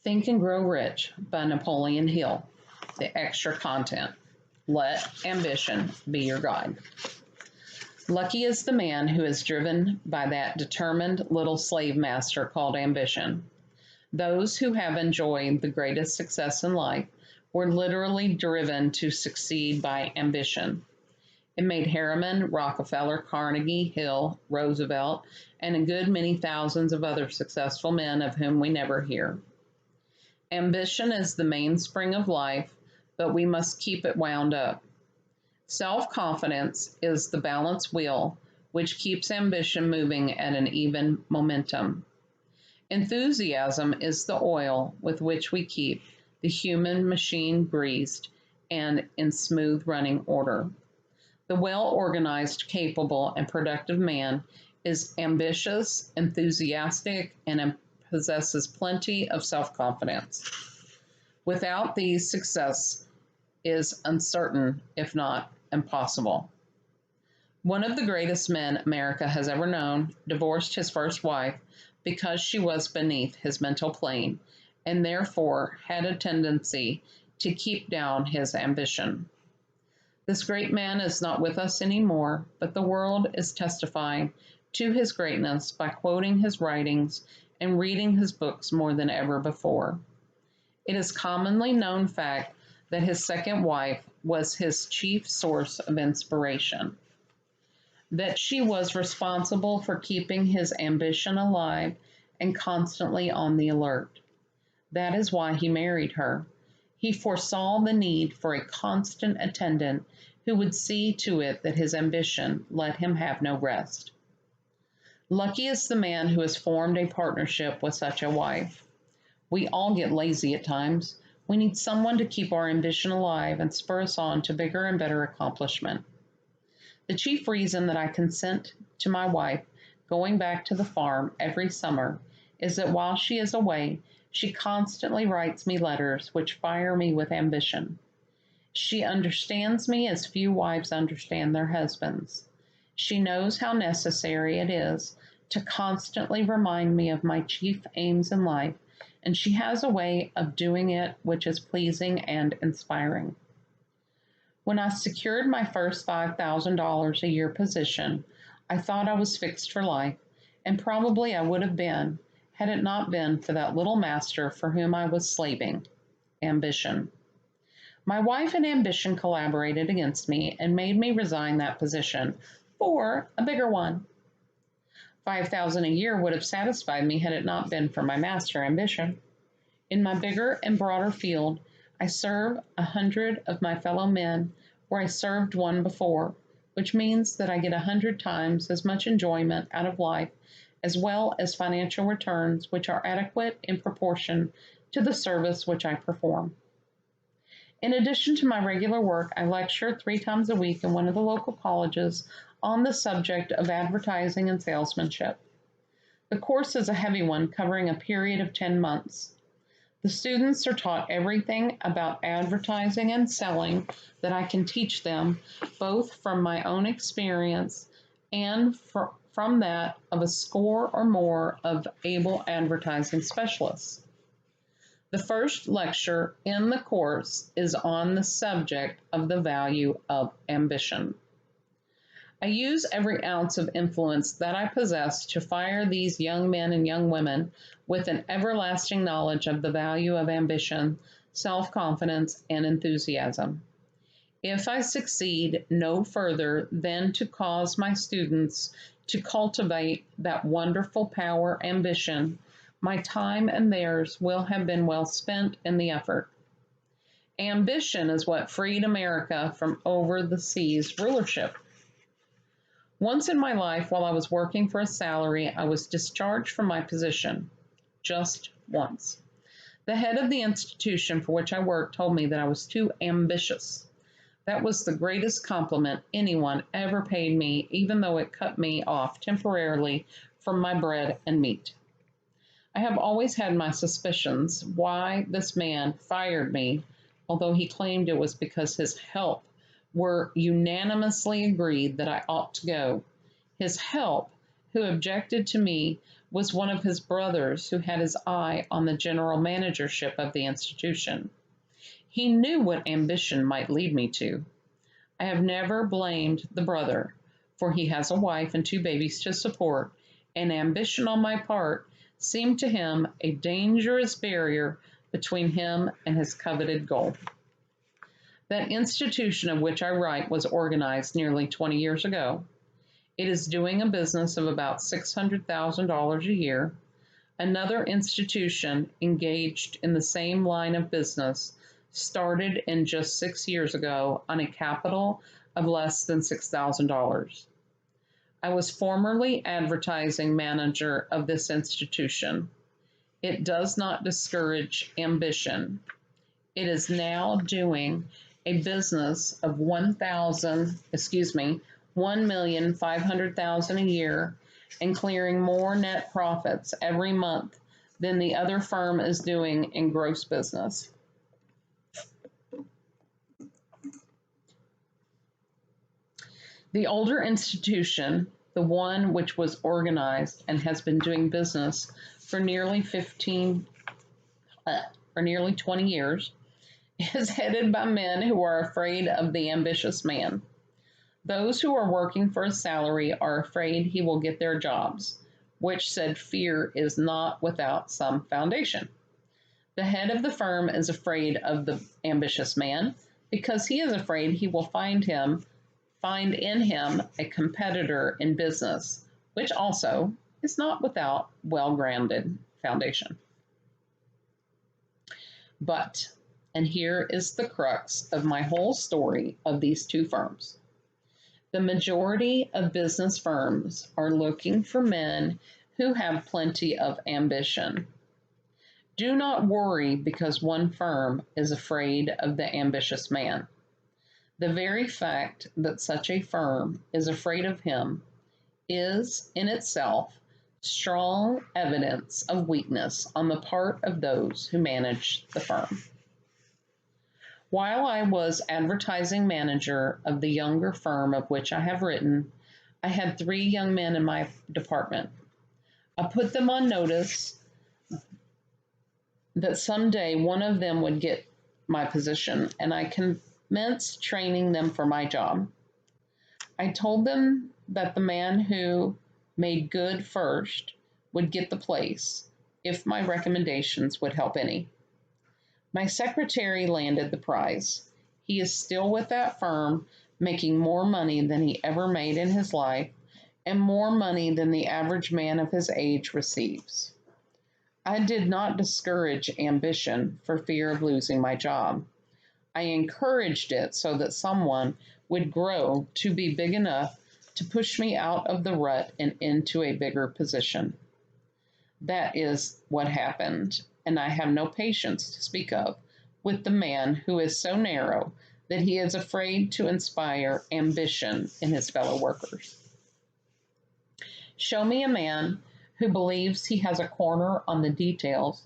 Think and Grow Rich by Napoleon Hill. The extra content. Let ambition be your guide. Lucky is the man who is driven by that determined little slave master called ambition. Those who have enjoyed the greatest success in life were literally driven to succeed by ambition. It made Harriman, Rockefeller, Carnegie, Hill, Roosevelt, and a good many thousands of other successful men of whom we never hear. Ambition is the mainspring of life, but we must keep it wound up. Self-confidence is the balance wheel which keeps ambition moving at an even momentum. Enthusiasm is the oil with which we keep the human machine greased and in smooth running order. The well-organized, capable, and productive man is ambitious, enthusiastic, and possesses plenty of self-confidence. Without these, success is uncertain, if not impossible. One of the greatest men America has ever known divorced his first wife because she was beneath his mental plane and therefore had a tendency to keep down his ambition. This great man is not with us anymore, but the world is testifying to his greatness by quoting his writings and reading his books more than ever before. It is commonly known fact that his second wife was his chief source of inspiration, that she was responsible for keeping his ambition alive and constantly on the alert. That is why he married her. He foresaw the need for a constant attendant who would see to it that his ambition let him have no rest. Lucky is the man who has formed a partnership with such a wife. We all get lazy at times. We need someone to keep our ambition alive and spur us on to bigger and better accomplishment. The chief reason that I consent to my wife going back to the farm every summer is that while she is away, she constantly writes me letters which fire me with ambition. She understands me as few wives understand their husbands. She knows how necessary it is to constantly remind me of my chief aims in life, and she has a way of doing it which is pleasing and inspiring. When I secured my first $5,000 a year position, I thought I was fixed for life, and probably I would have been had it not been for that little master for whom I was slaving, ambition. My wife and ambition collaborated against me and made me resign that position for a bigger one. $5,000 a year would have satisfied me had it not been for my master, ambition. In my bigger and broader field, I serve 100 of my fellow men where I served one before, which means that I get 100 times as much enjoyment out of life as well as financial returns which are adequate in proportion to the service which I perform. In addition to my regular work, I lecture 3 times a week in one of the local colleges on the subject of advertising and salesmanship. The course is a heavy one covering a period of 10 months. The students are taught everything about advertising and selling that I can teach them, both from my own experience and from that of a score or more of able advertising specialists. The first lecture in the course is on the subject of the value of ambition. I use every ounce of influence that I possess to fire these young men and young women with an everlasting knowledge of the value of ambition, self-confidence, and enthusiasm. If I succeed no further than to cause my students to cultivate that wonderful power, ambition, my time and theirs will have been well spent in the effort. Ambition is what freed America from over the seas rulership. Once in my life, while I was working for a salary, I was discharged from my position. Just once. The head of the institution for which I worked told me that I was too ambitious. That was the greatest compliment anyone ever paid me, even though it cut me off temporarily from my bread and meat. I have always had my suspicions why this man fired me, although he claimed it was because his help were unanimously agreed that I ought to go. His help who objected to me was one of his brothers who had his eye on the general managership of the institution. He knew what ambition might lead me to. I have never blamed the brother, for he has a wife and 2 babies to support, and ambition on my part seemed to him a dangerous barrier between him and his coveted goal. That institution of which I write was organized nearly 20 years ago. It is doing a business of about $600,000 a year. Another institution engaged in the same line of business started in just 6 years ago on a capital of less than $6,000. I was formerly advertising manager of this institution. It does not discourage ambition. It is now doing a business of $1,500,000 a year and clearing more net profits every month than the other firm is doing in gross business. The older institution, the one which was organized and has been doing business for nearly 20 years, is headed by men who are afraid of the ambitious man. Those who are working for a salary are afraid he will get their jobs, which said fear is not without some foundation. The head of the firm is afraid of the ambitious man because he is afraid he will find in him a competitor in business, which also is not without well-grounded foundation. But, and here is the crux of my whole story of these 2 firms. The majority of business firms are looking for men who have plenty of ambition. Do not worry because one firm is afraid of the ambitious man. The very fact that such a firm is afraid of him is, in itself, strong evidence of weakness on the part of those who manage the firm. While I was advertising manager of the younger firm of which I have written, I had 3 young men in my department. I put them on notice that someday one of them would get my position, and I commenced training them for my job. I told them that the man who made good first would get the place if my recommendations would help any. My secretary landed the prize. He is still with that firm, making more money than he ever made in his life and more money than the average man of his age receives. I did not discourage ambition for fear of losing my job. I encouraged it so that someone would grow to be big enough to push me out of the rut and into a bigger position. That is what happened, and I have no patience to speak of with the man who is so narrow that he is afraid to inspire ambition in his fellow workers. Show me a man who believes he has a corner on the details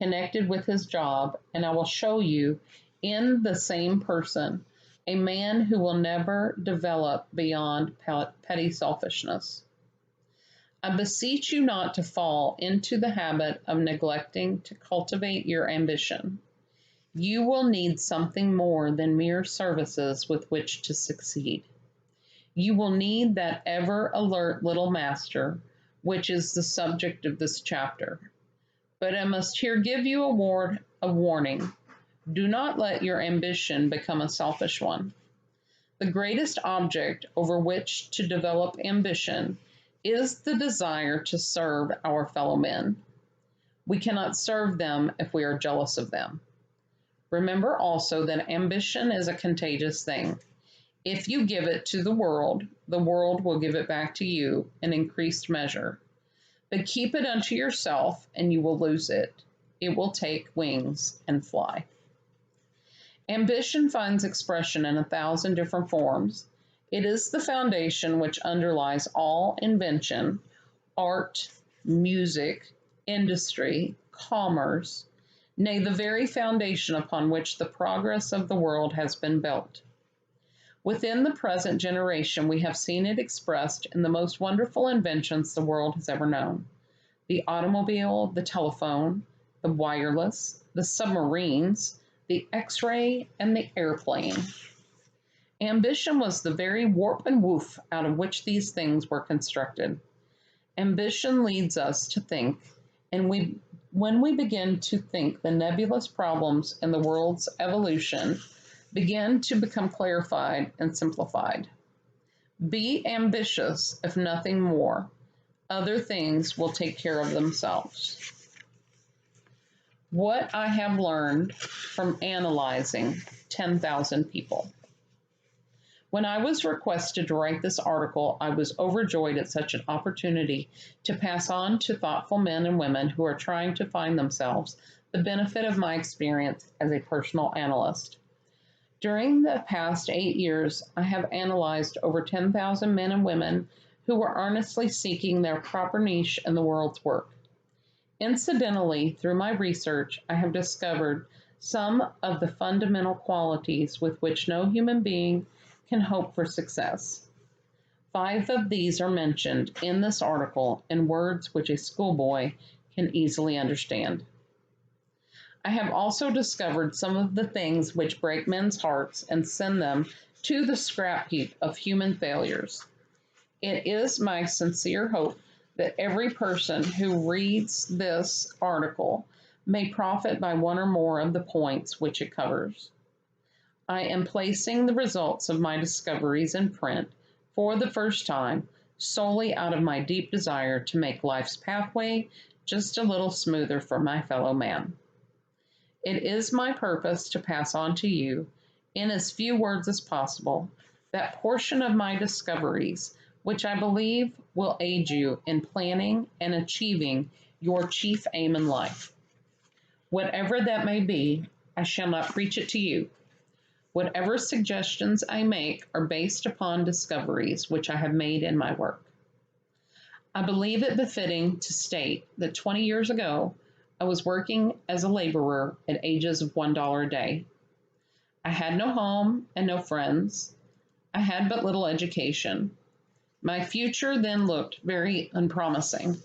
connected with his job, and I will show you in the same person a man who will never develop beyond petty selfishness. I beseech you not to fall into the habit of neglecting to cultivate your ambition. You will need something more than mere services with which to succeed. You will need that ever alert little master, which is the subject of this chapter. But I must here give you a word of warning. Do not let your ambition become a selfish one. The greatest object over which to develop ambition is the desire to serve our fellow men. We cannot serve them if we are jealous of them. Remember also that ambition is a contagious thing. If you give it to the world will give it back to you in increased measure. But keep it unto yourself, and you will lose it. It will take wings and fly. Ambition finds expression in 1,000 different forms. It is the foundation which underlies all invention, art, music, industry, commerce, nay, the very foundation upon which the progress of the world has been built. Within the present generation, we have seen it expressed in the most wonderful inventions the world has ever known: the automobile, the telephone, the wireless, the submarines, the X ray, and the airplane. Ambition was the very warp and woof out of which these things were constructed. Ambition leads us to think, and when we begin to think, the nebulous problems in the world's evolution begin to become clarified and simplified. Be ambitious, if nothing more. Other things will take care of themselves. What I have learned from analyzing 10,000 people. When I was requested to write this article, I was overjoyed at such an opportunity to pass on to thoughtful men and women who are trying to find themselves the benefit of my experience as a personal analyst. During the past 8 years, I have analyzed over 10,000 men and women who were earnestly seeking their proper niche in the world's work. Incidentally, through my research, I have discovered some of the fundamental qualities with which no human being can hope for success. 5 of these are mentioned in this article in words which a schoolboy can easily understand. I have also discovered some of the things which break men's hearts and send them to the scrap heap of human failures. It is my sincere hope that every person who reads this article may profit by one or more of the points which it covers. I am placing the results of my discoveries in print for the first time solely out of my deep desire to make life's pathway just a little smoother for my fellow man. It is my purpose to pass on to you, in as few words as possible, that portion of my discoveries which I believe will aid you in planning and achieving your chief aim in life. Whatever that may be, I shall not preach it to you. Whatever suggestions I make are based upon discoveries which I have made in my work. I believe it befitting to state that 20 years ago, I was working as a laborer at ages of $1 a day. I had no home and no friends. I had but little education. My future then looked very unpromising.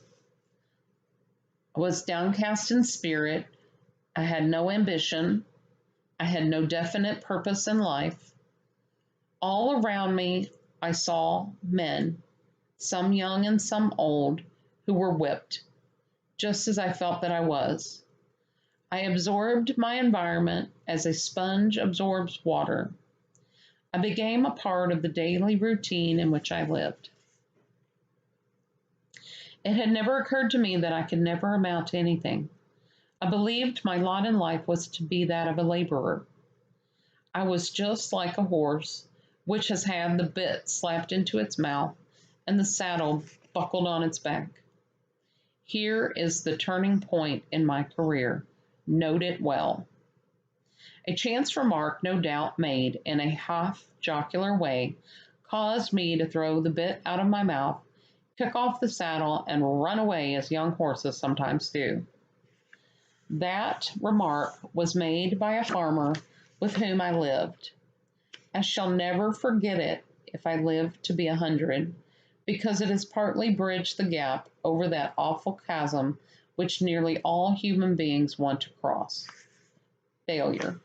I was downcast in spirit. I had no ambition. I had no definite purpose in life. All around me, I saw men, some young and some old, who were whipped, just as I felt that I was. I absorbed my environment as a sponge absorbs water. I became a part of the daily routine in which I lived. It had never occurred to me that I could never amount to anything. I believed my lot in life was to be that of a laborer. I was just like a horse which has had the bit slapped into its mouth and the saddle buckled on its back. Here is the turning point in my career. Note it well. A chance remark, no doubt made in a half-jocular way, caused me to throw the bit out of my mouth, kick off the saddle, and run away as young horses sometimes do. That remark was made by a farmer with whom I lived. I shall never forget it if I live to be 100, because it has partly bridged the gap over that awful chasm which nearly all human beings want to cross: failure.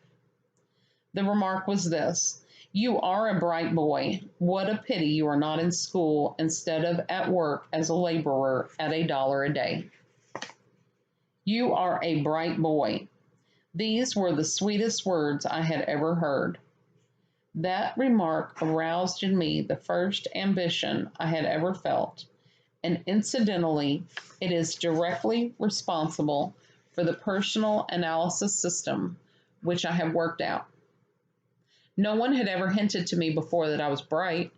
The remark was this: "You are a bright boy. What a pity you are not in school instead of at work as a laborer at $1 a day. You are a bright boy." These were the sweetest words I had ever heard. That remark aroused in me the first ambition I had ever felt, and incidentally, it is directly responsible for the personal analysis system which I have worked out. No one had ever hinted to me before that I was bright.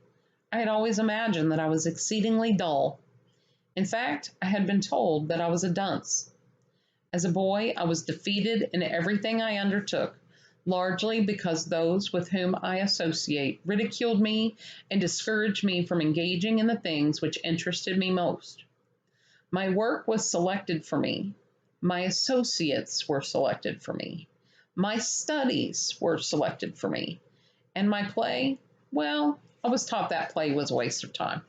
I had always imagined that I was exceedingly dull. In fact, I had been told that I was a dunce. As a boy, I was defeated in everything I undertook, largely because those with whom I associate ridiculed me and discouraged me from engaging in the things which interested me most. My work was selected for me. My associates were selected for me. My studies were selected for me. And my play Well, I was taught that play was a waste of time.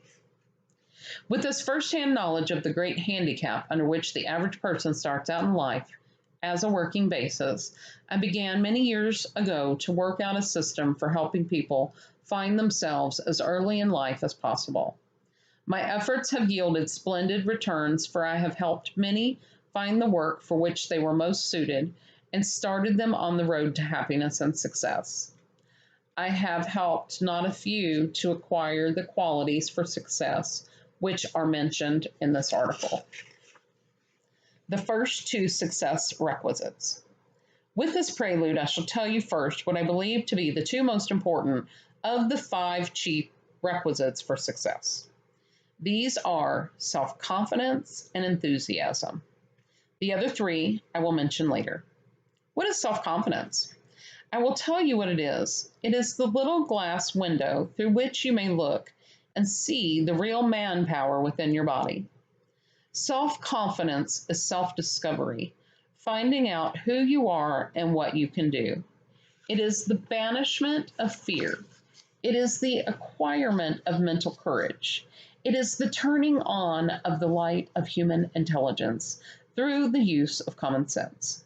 With this firsthand knowledge of the great handicap under which the average person starts out in life as a working basis, I began many years ago to work out a system for helping people find themselves as early in life as possible. My efforts have yielded splendid returns, for I have helped many find the work for which they were most suited and started them on the road to happiness and success. I have helped not a few to acquire the qualities for success which are mentioned in this article. The first two success requisites. With this prelude, I shall tell you first what I believe to be the two most important of the five chief requisites for success. These are self-confidence and enthusiasm. The other three I will mention later. What is self-confidence? I will tell you what it is. It is the little glass window through which you may look and see the real manpower within your body. Self-confidence is self-discovery, finding out who you are and what you can do. It is the banishment of fear. It is the acquirement of mental courage. It is the turning on of the light of human intelligence through the use of common sense.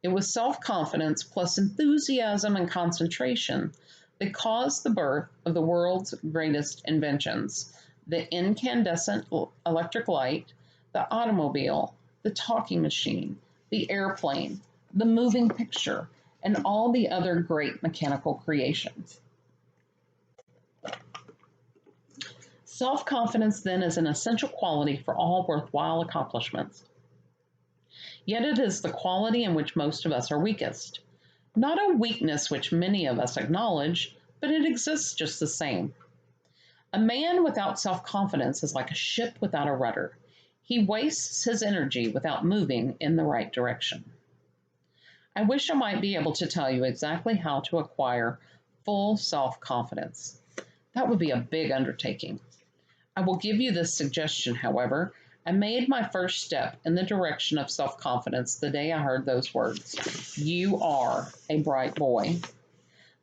It was self-confidence plus enthusiasm and concentration that caused the birth of the world's greatest inventions: the incandescent electric light, the automobile, the talking machine, the airplane, the moving picture, and all the other great mechanical creations. Self-confidence, then, is an essential quality for all worthwhile accomplishments. Yet it is the quality in which most of us are weakest. Not a weakness which many of us acknowledge, but it exists just the same. A man without self-confidence is like a ship without a rudder. He wastes his energy without moving in the right direction. I wish I might be able to tell you exactly how to acquire full self-confidence. That would be a big undertaking. I will give you this suggestion, however. I made my first step in the direction of self-confidence the day I heard those words. You are a bright boy.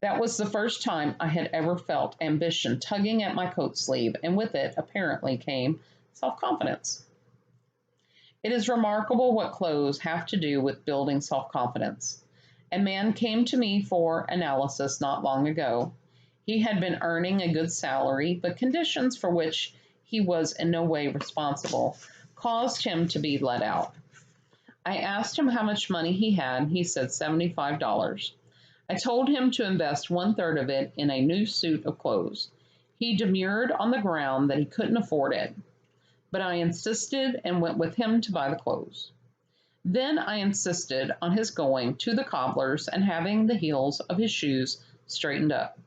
That was the first time I had ever felt ambition tugging at my coat sleeve, and with it apparently came self-confidence. It is remarkable what clothes have to do with building self-confidence. A man came to me for analysis not long ago. He had been earning a good salary, but conditions for which he was in no way responsible caused him to be let out. I asked him how much money he had, and he said $75. I told him to invest 1/3 of it in a new suit of clothes. He demurred on the ground that he couldn't afford it, but I insisted and went with him to buy the clothes. Then I insisted on his going to the cobbler's and having the heels of his shoes straightened up.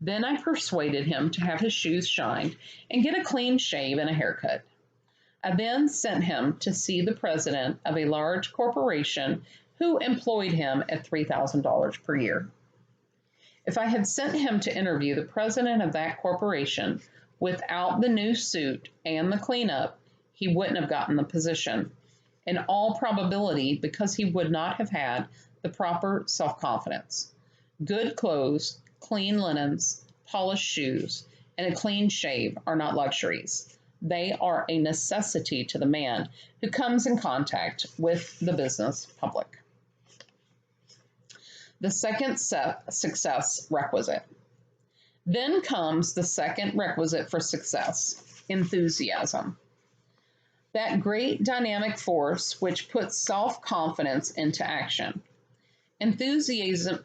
Then I persuaded him to have his shoes shined and get a clean shave and a haircut. I then sent him to see the president of a large corporation who employed him at $3,000 per year. If I had sent him to interview the president of that corporation without the new suit and the cleanup, he wouldn't have gotten the position, in all probability because he would not have had the proper self-confidence. Good clothes, clean linens, polished shoes, and a clean shave are not luxuries. They are a necessity to the man who comes in contact with the business public. The second success requisite. Then comes the second requisite for success: enthusiasm. That great dynamic force which puts self-confidence into action. Enthusiasm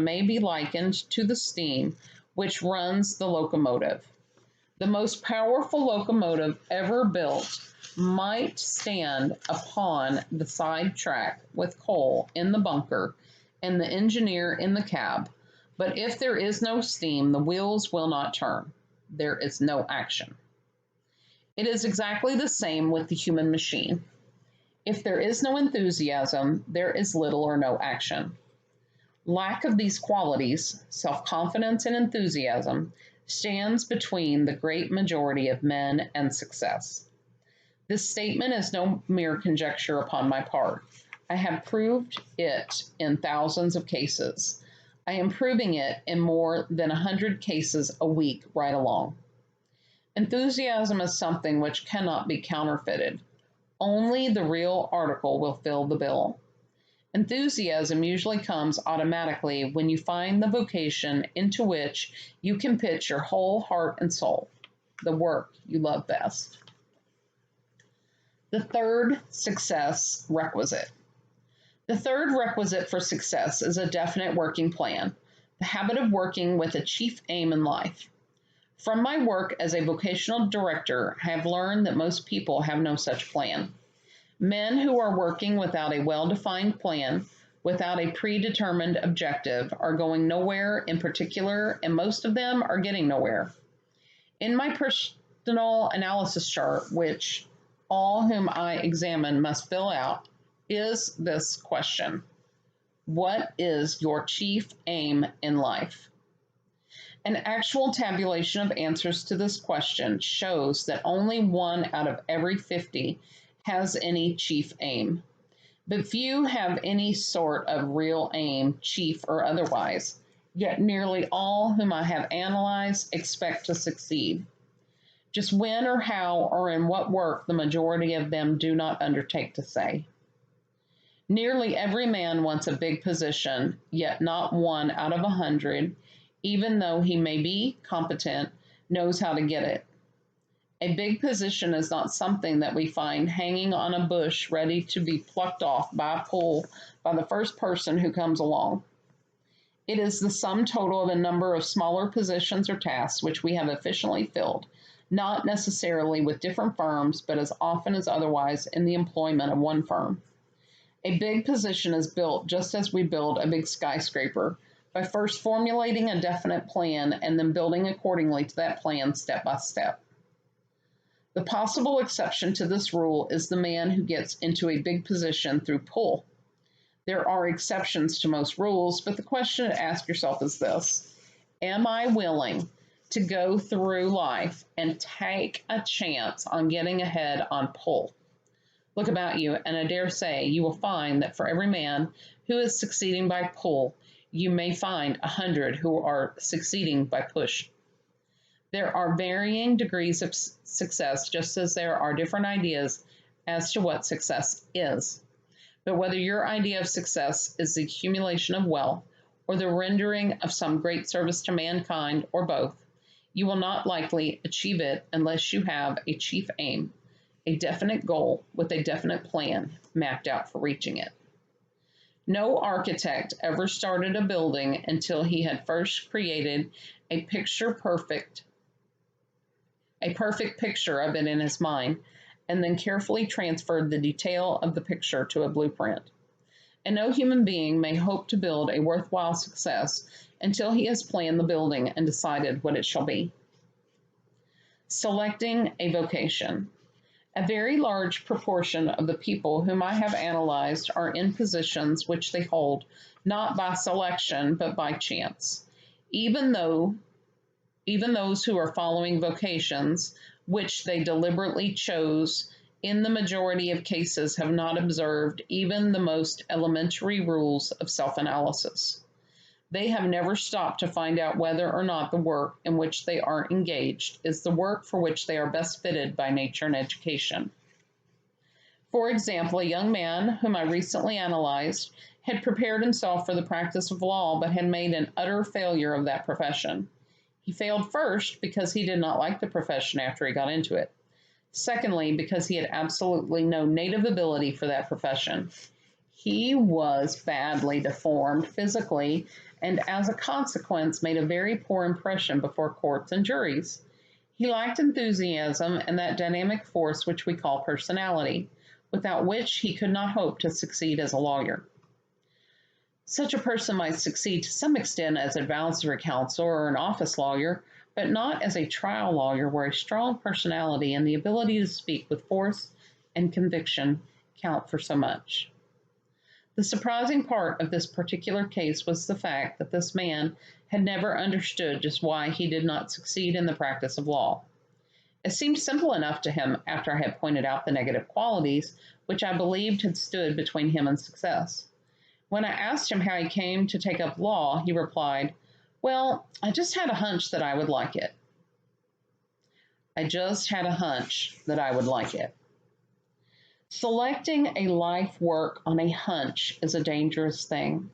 may be likened to the steam which runs the locomotive. The most powerful locomotive ever built might stand upon the side track with coal in the bunker and the engineer in the cab, but if there is no steam, the wheels will not turn. There is no action. It is exactly the same with the human machine. If there is no enthusiasm, there is little or no action. Lack of these qualities, self-confidence and enthusiasm, stands between the great majority of men and success. This statement is no mere conjecture upon my part. I have proved it in thousands of cases. I am proving it in more than 100 cases a week right along. Enthusiasm is something which cannot be counterfeited. Only the real article will fill the bill. Enthusiasm usually comes automatically when you find the vocation into which you can pitch your whole heart and soul, the work you love best. The third success requisite. The third requisite for success is a definite working plan, the habit of working with a chief aim in life. From my work as a vocational director, I have learned that most people have no such plan. Men who are working without a well-defined plan, without a predetermined objective, are going nowhere in particular, and most of them are getting nowhere. In my personal analysis chart, which all whom I examine must fill out, is this question: what is your chief aim in life? An actual tabulation of answers to this question shows that only 1 out of every 50 has any chief aim, but few have any sort of real aim, chief or otherwise, yet nearly all whom I have analyzed expect to succeed. Just when or how or in what work the majority of them do not undertake to say. Nearly every man wants a big position, yet not 1 out of 100, even though he may be competent, knows how to get it. A big position is not something that we find hanging on a bush ready to be plucked off by a pull by the first person who comes along. It is the sum total of a number of smaller positions or tasks which we have efficiently filled, not necessarily with different firms, but as often as otherwise in the employment of one firm. A big position is built just as we build a big skyscraper, by first formulating a definite plan and then building accordingly to that plan step by step. The possible exception to this rule is the man who gets into a big position through pull. There are exceptions to most rules, but the question to ask yourself is this: am I willing to go through life and take a chance on getting ahead on pull? Look about you, and I dare say you will find that for every man who is succeeding by pull, you may find 100 who are succeeding by push. There are varying degrees of success, just as there are different ideas as to what success is. But whether your idea of success is the accumulation of wealth or the rendering of some great service to mankind, or both, you will not likely achieve it unless you have a chief aim, a definite goal with a definite plan mapped out for reaching it. No architect ever started a building until he had first created a perfect picture of it in his mind, and then carefully transferred the detail of the picture to a blueprint. And no human being may hope to build a worthwhile success until he has planned the building and decided what it shall be. Selecting a vocation. A very large proportion of the people whom I have analyzed are in positions which they hold not by selection but by chance. Even those who are following vocations which they deliberately chose, in the majority of cases have not observed even the most elementary rules of self-analysis. They have never stopped to find out whether or not the work in which they are engaged is the work for which they are best fitted by nature and education. For example, a young man whom I recently analyzed had prepared himself for the practice of law but had made an utter failure of that profession. He failed first because he did not like the profession after he got into it. Secondly, because he had absolutely no native ability for that profession. He was badly deformed physically and as a consequence made a very poor impression before courts and juries. He lacked enthusiasm and that dynamic force which we call personality, without which he could not hope to succeed as a lawyer. Such a person might succeed to some extent as an advisory counsel or an office lawyer, but not as a trial lawyer where a strong personality and the ability to speak with force and conviction count for so much. The surprising part of this particular case was the fact that this man had never understood just why he did not succeed in the practice of law. It seemed simple enough to him after I had pointed out the negative qualities which I believed had stood between him and success. When I asked him how he came to take up law, he replied, "Well, I just had a hunch that I would like it. I just had a hunch that I would like it." Selecting a life work on a hunch is a dangerous thing.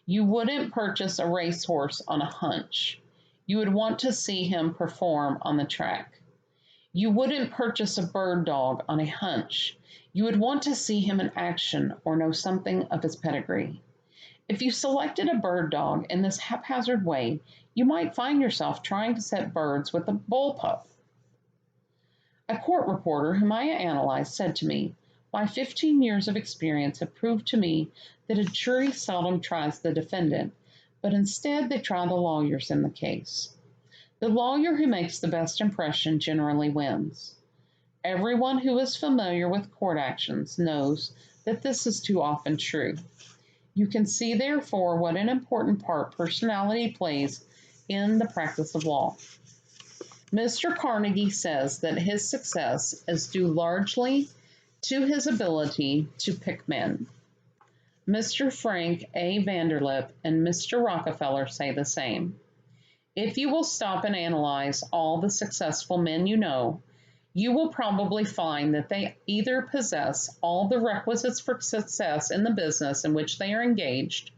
You wouldn't purchase a racehorse on a hunch. You would want to see him perform on the track. You wouldn't purchase a bird dog on a hunch. You would want to see him in action or know something of his pedigree. If you selected a bird dog in this haphazard way, you might find yourself trying to set birds with a bullpup. A court reporter whom I analyzed said to me, "My 15 years of experience have proved to me that a jury seldom tries the defendant, but instead they try the lawyers in the case. The lawyer who makes the best impression generally wins." Everyone who is familiar with court actions knows that this is too often true. You can see, therefore, what an important part personality plays in the practice of law. Mr. Carnegie says that his success is due largely to his ability to pick men. Mr. Frank A. Vanderlip and Mr. Rockefeller say the same. If you will stop and analyze all the successful men you know, you will probably find that they either possess all the requisites for success in the business in which they are engaged,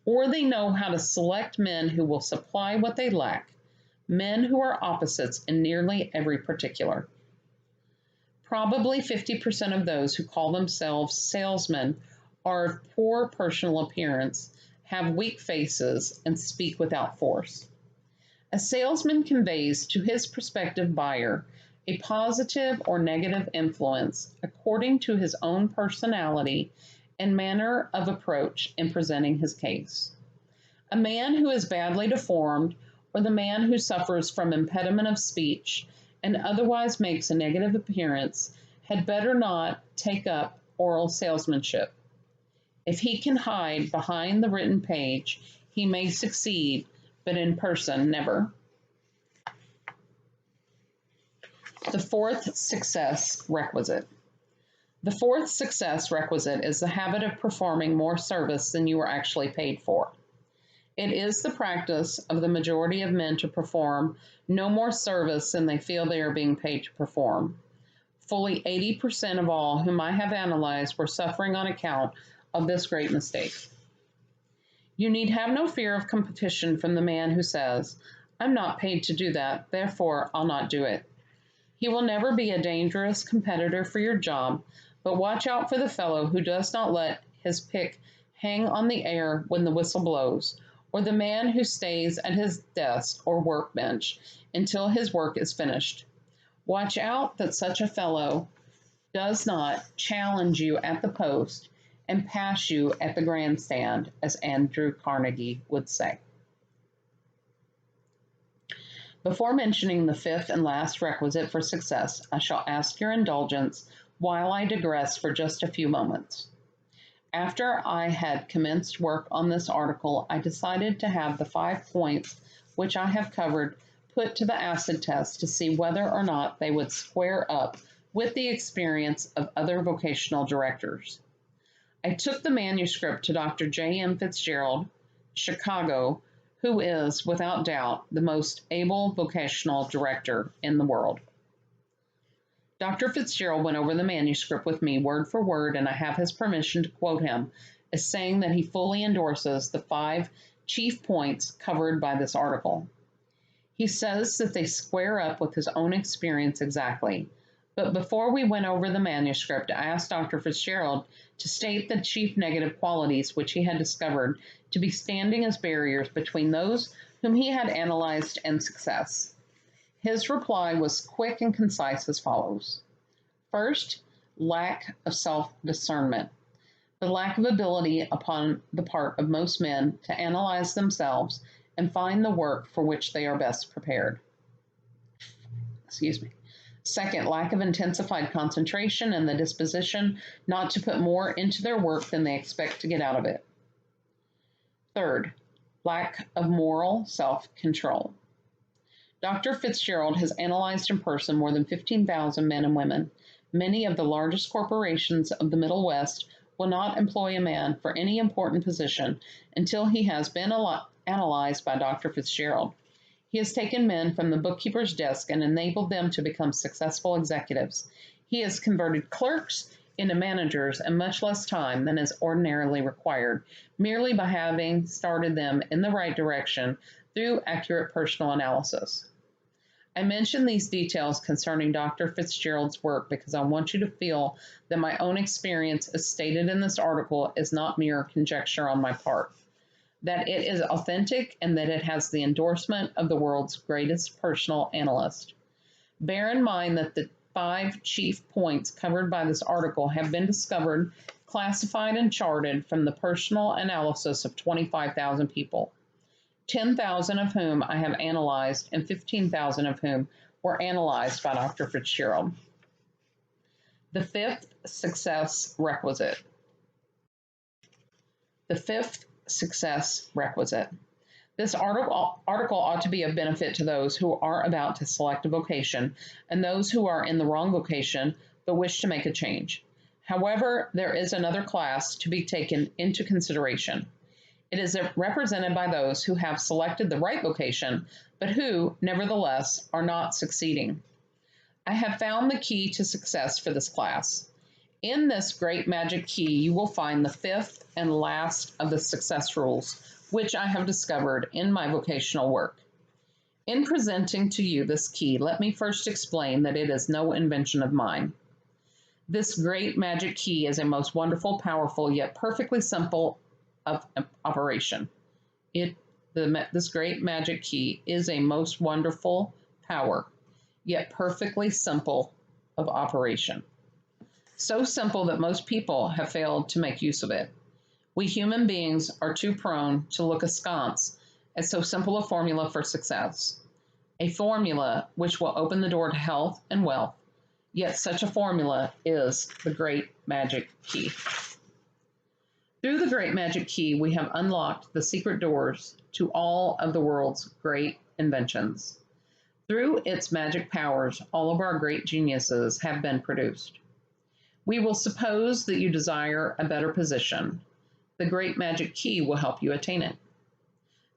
or they know how to select men who will supply what they lack, men who are opposites in nearly every particular. Probably 50% of those who call themselves salesmen are of poor personal appearance, have weak faces, and speak without force. A salesman conveys to his prospective buyer a positive or negative influence according to his own personality and manner of approach in presenting his case. A man who is badly deformed, or the man who suffers from impediment of speech and otherwise makes a negative appearance, had better not take up oral salesmanship. If he can hide behind the written page, he may succeed, but in person, never. The fourth success requisite. The fourth success requisite is the habit of performing more service than you are actually paid for. It is the practice of the majority of men to perform no more service than they feel they are being paid to perform. Fully 80% of all whom I have analyzed were suffering on account of this great mistake. You need have no fear of competition from the man who says, "I'm not paid to do that, therefore I'll not do it." He will never be a dangerous competitor for your job, but watch out for the fellow who does not let his pick hang on the air when the whistle blows, or the man who stays at his desk or workbench until his work is finished. Watch out that such a fellow does not challenge you at the post and pass you at the grandstand, as Andrew Carnegie would say. Before mentioning the fifth and last requisite for success, I shall ask your indulgence while I digress for just a few moments. After I had commenced work on this article, I decided to have the 5 points which I have covered put to the acid test to see whether or not they would square up with the experience of other vocational directors. I took the manuscript to Dr. J.M. Fitzgerald, Chicago, who is, without doubt, the most able vocational director in the world. Dr. Fitzgerald went over the manuscript with me word for word, and I have his permission to quote him as saying that he fully endorses the 5 chief points covered by this article. He says that they square up with his own experience exactly. But before we went over the manuscript, I asked Dr. Fitzgerald to state the chief negative qualities which he had discovered to be standing as barriers between those whom he had analyzed and success. His reply was quick and concise as follows. First, lack of self-discernment. The lack of ability upon the part of most men to analyze themselves and find the work for which they are best prepared. Second, lack of intensified concentration and the disposition not to put more into their work than they expect to get out of it. Third, lack of moral self-control. Dr. Fitzgerald has analyzed in person more than 15,000 men and women. Many of the largest corporations of the Middle West will not employ a man for any important position until he has been analyzed by Dr. Fitzgerald. He has taken men from the bookkeeper's desk and enabled them to become successful executives. He has converted clerks into managers in much less time than is ordinarily required, merely by having started them in the right direction through accurate personal analysis. I mention these details concerning Dr. Fitzgerald's work because I want you to feel that my own experience as stated in this article is not mere conjecture on my part, that it is authentic and that it has the endorsement of the world's greatest personal analyst. Bear in mind that the 5 chief points covered by this article have been discovered, classified, and charted from the personal analysis of 25,000 people, 10,000 of whom I have analyzed and 15,000 of whom were analyzed by Dr. Fitzgerald. The fifth success requisite. The fifth success requisite. This article ought to be of benefit to those who are about to select a vocation and those who are in the wrong vocation but wish to make a change. However, there is another class to be taken into consideration. It is represented by those who have selected the right vocation but who, nevertheless, are not succeeding. I have found the key to success for this class. In this great magic key, you will find the fifth and last of the success rules, which I have discovered in my vocational work. In presenting to you this key, let me first explain that it is no invention of mine. This great magic key is a most wonderful, powerful, yet perfectly simple of operation. This great magic key is a most wonderful power, yet perfectly simple of operation. So simple that most people have failed to make use of it. We human beings are too prone to look askance at so simple a formula for success, a formula which will open the door to health and wealth, yet such a formula is the great magic key. Through the great magic key, we have unlocked the secret doors to all of the world's great inventions. Through its magic powers, all of our great geniuses have been produced. We will suppose that you desire a better position. The great magic key will help you attain it.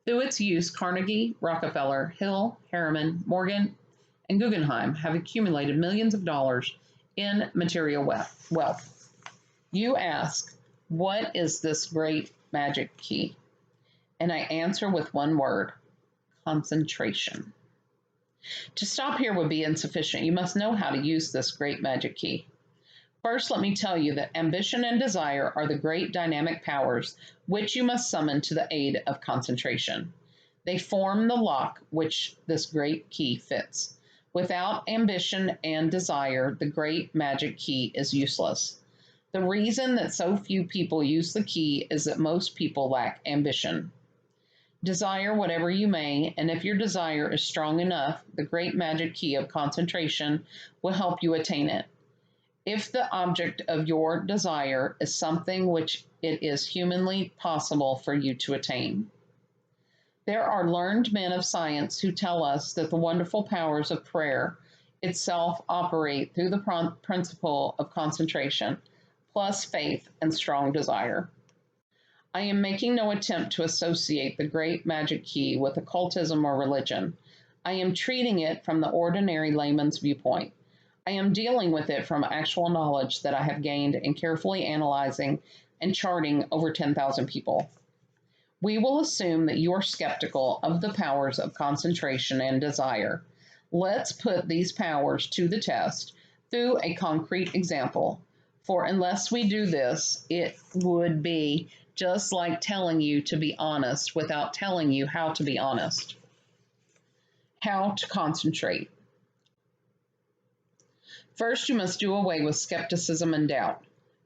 Through its use, Carnegie, Rockefeller, Hill, Harriman, Morgan, and Guggenheim have accumulated millions of dollars in material wealth. You ask, what is this great magic key? And I answer with one word: concentration. To stop here would be insufficient. You must know how to use this great magic key. First, let me tell you that ambition and desire are the great dynamic powers which you must summon to the aid of concentration. They form the lock which this great key fits. Without ambition and desire, the great magic key is useless. The reason that so few people use the key is that most people lack ambition. Desire whatever you may, and if your desire is strong enough, the great magic key of concentration will help you attain it. If the object of your desire is something which it is humanly possible for you to attain. There are learned men of science who tell us that the wonderful powers of prayer itself operate through the principle of concentration, plus faith and strong desire. I am making no attempt to associate the great magic key with occultism or religion. I am treating it from the ordinary layman's viewpoint. I am dealing with it from actual knowledge that I have gained in carefully analyzing and charting over 10,000 people. We will assume that you are skeptical of the powers of concentration and desire. Let's put these powers to the test through a concrete example. For unless we do this, it would be just like telling you to be honest without telling you how to be honest. How to concentrate. First, you must do away with skepticism and doubt.